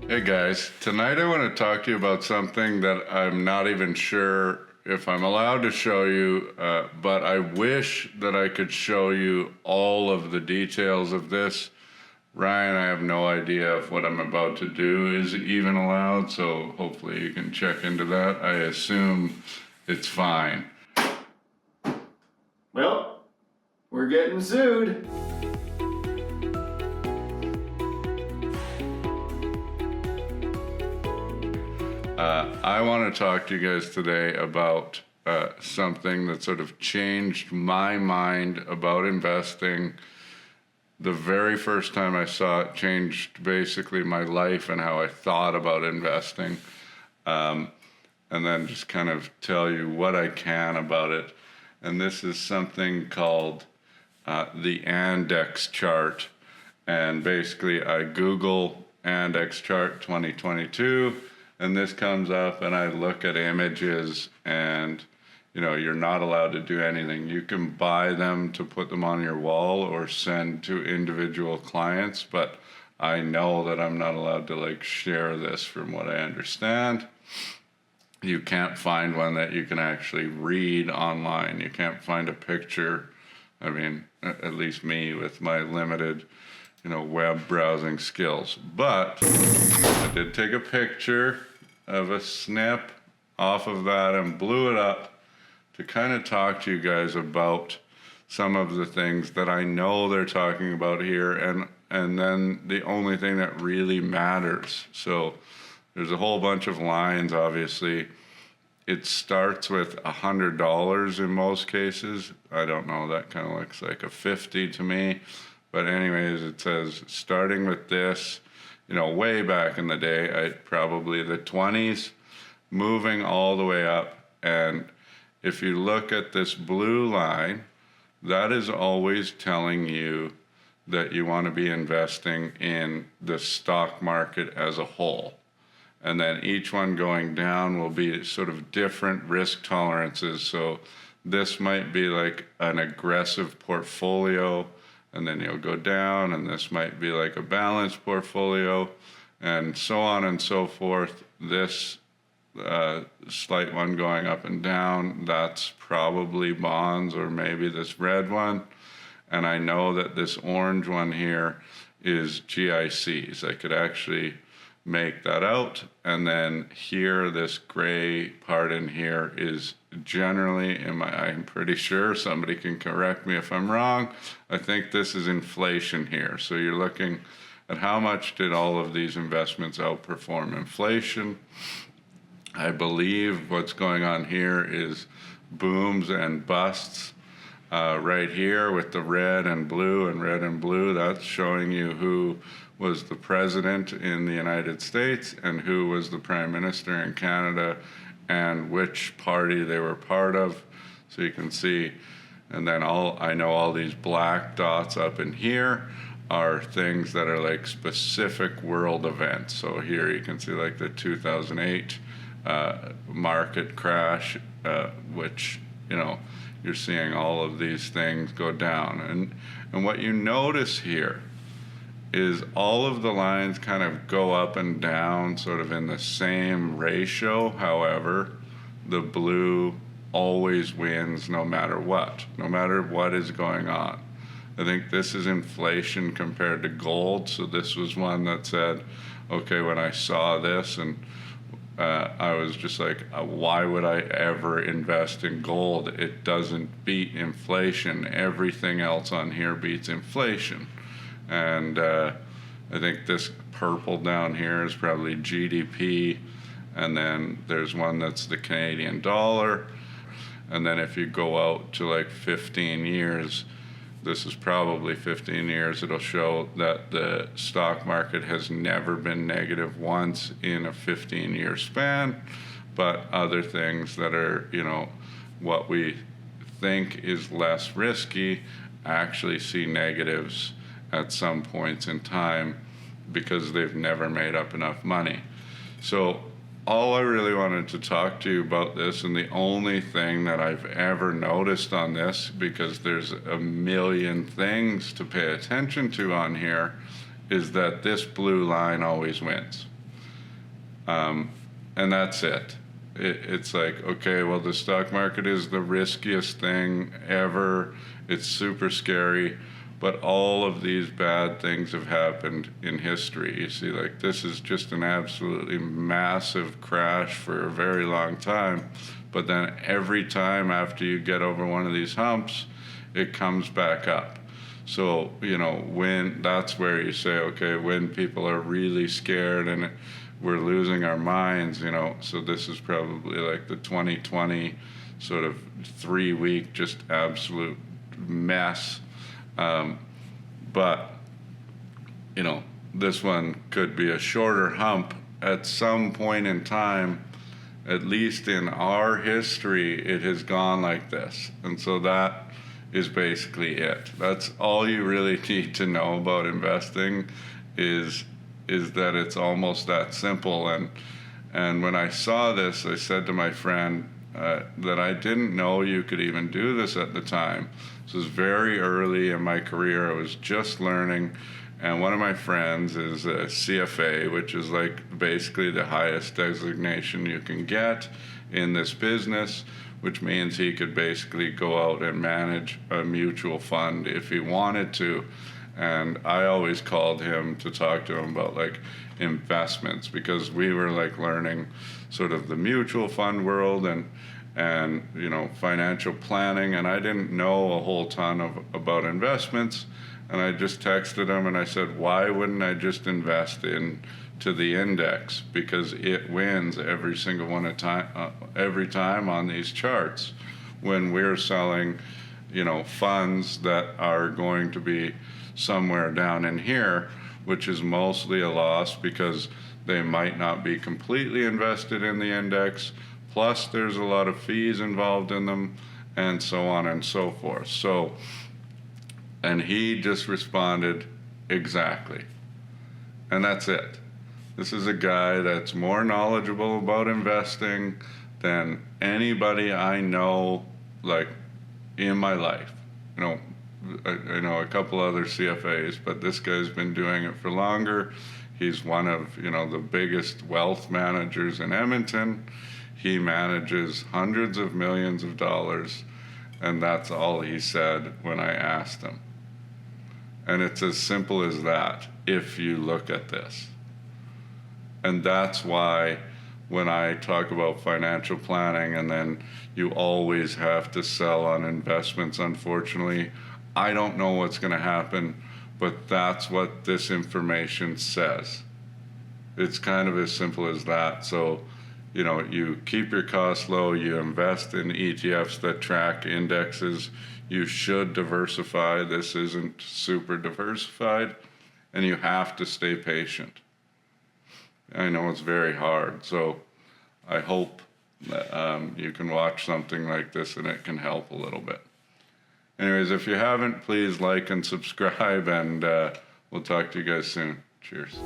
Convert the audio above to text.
Hey guys, tonight I want to talk to you about something that I'm not even sure if I'm allowed to show you, but I wish that I could show you all of the details of this. Ryan, I have no idea if what I'm about to do is even allowed, so hopefully you can check into that. I assume it's fine. Well, we're getting sued. I want to talk to you guys today about something that sort of changed my mind about investing. The very first time I saw it changed basically my life and how I thought about investing. And then just kind of tell you what I can about it. And this is something called the Andex chart. And basically I Google Andex chart 2022, and this comes up and I look at images, and you're not allowed to do anything. You can buy them to put them on your wall or send to individual clients, but I know that I'm not allowed to share this from what I understand. You can't find one that you can actually read online. You can't find a picture. I mean, at least me with my limited, web browsing skills. But I did take a picture of a snip off of that and blew it up to kind of talk to you guys about some of the things that I know they're talking about here, and then the only thing that really matters. So there's a whole bunch of lines, obviously. It starts with $100 in most cases. I don't know, that kind of looks like a 50 to me. But anyways, it says starting with this, way back in the day, probably the 20s, moving all the way up. And if you look at this blue line, that is always telling you that you want to be investing in the stock market as a whole. And then each one going down will be sort of different risk tolerances. So this might be like an aggressive portfolio, and then you'll go down, and this might be like a balanced portfolio, and so on and so forth. This slight one going up and down, that's probably bonds, or maybe this red one. And I know that this orange one here is GICs. I could actually make that out. And then here, this gray part in here is generally, I'm pretty sure, somebody can correct me if I'm wrong, I think this is inflation here. So you're looking at how much did all of these investments outperform inflation. I believe what's going on here is booms and busts. Right here with the red and blue, that's showing you who was the president in the United States and who was the prime minister in Canada and which party they were part of. So you can see, and then I know all these black dots up in here are things that are like specific world events. So here you can see like the 2008 market crash, which, you're seeing all of these things go down. And what you notice here is all of the lines kind of go up and down sort of in the same ratio. However, the blue always wins no matter what is going on. I think this is inflation compared to gold. So this was one that said, okay, when I saw this, and I was just like, why would I ever invest in gold? It doesn't beat inflation. Everything else on here beats inflation. And I think this purple down here is probably GDP. And then there's one that's the Canadian dollar. And then if you go out to like 15 years, this is probably 15 years, it'll show that the stock market has never been negative once in a 15-year span, but other things that are, what we think is less risky actually see negatives at some points in time because they've never made up enough money. So all I really wanted to talk to you about this, and the only thing that I've ever noticed on this, because there's a million things to pay attention to on here, is that this blue line always wins. And that's it. It's like, okay, well, the stock market is the riskiest thing ever. It's super scary, but all of these bad things have happened in history. You see, like, this is just an absolutely massive crash for a very long time. But then every time after you get over one of these humps, it comes back up. So, when that's where you say, okay, when people are really scared and we're losing our minds, so this is probably like the 2020 sort of 3 week just absolute mess. But, this one could be a shorter hump at some point in time. At least in our history, it has gone like this. And so that is basically it. That's all you really need to know about investing is that it's almost that simple. And when I saw this, I said to my friend that I didn't know you could even do this at the time. This was very early in my career. I was just learning. And one of my friends is a CFA, which is like basically the highest designation you can get in this business, which means he could basically go out and manage a mutual fund if he wanted to. And I always called him to talk to him about like investments, because we were like learning sort of the mutual fund world and financial planning, and I didn't know a whole ton about investments. And I just texted him and I said, why wouldn't I just invest into the index? Because it wins every single one every time on these charts when we're selling, funds that are going to be somewhere down in here, which is mostly a loss because they might not be completely invested in the index. Plus there's a lot of fees involved in them and so on and so forth. And he just responded, exactly. And that's it. This is a guy that's more knowledgeable about investing than anybody I know, like, in my life. I know a couple other CFAs, but this guy's been doing it for longer. He's one of, the biggest wealth managers in Edmonton. He manages hundreds of millions of dollars, and that's all he said when I asked him. And it's as simple as that if you look at this. And that's why when I talk about financial planning and then you always have to sell on investments, unfortunately, I don't know what's going to happen, but that's what this information says. It's kind of as simple as that. So, you keep your costs low, you invest in ETFs that track indexes. You should diversify. This isn't super diversified, and you have to stay patient. I know it's very hard, so I hope that you can watch something like this and it can help a little bit. Anyways, if you haven't, please like and subscribe, and we'll talk to you guys soon. Cheers.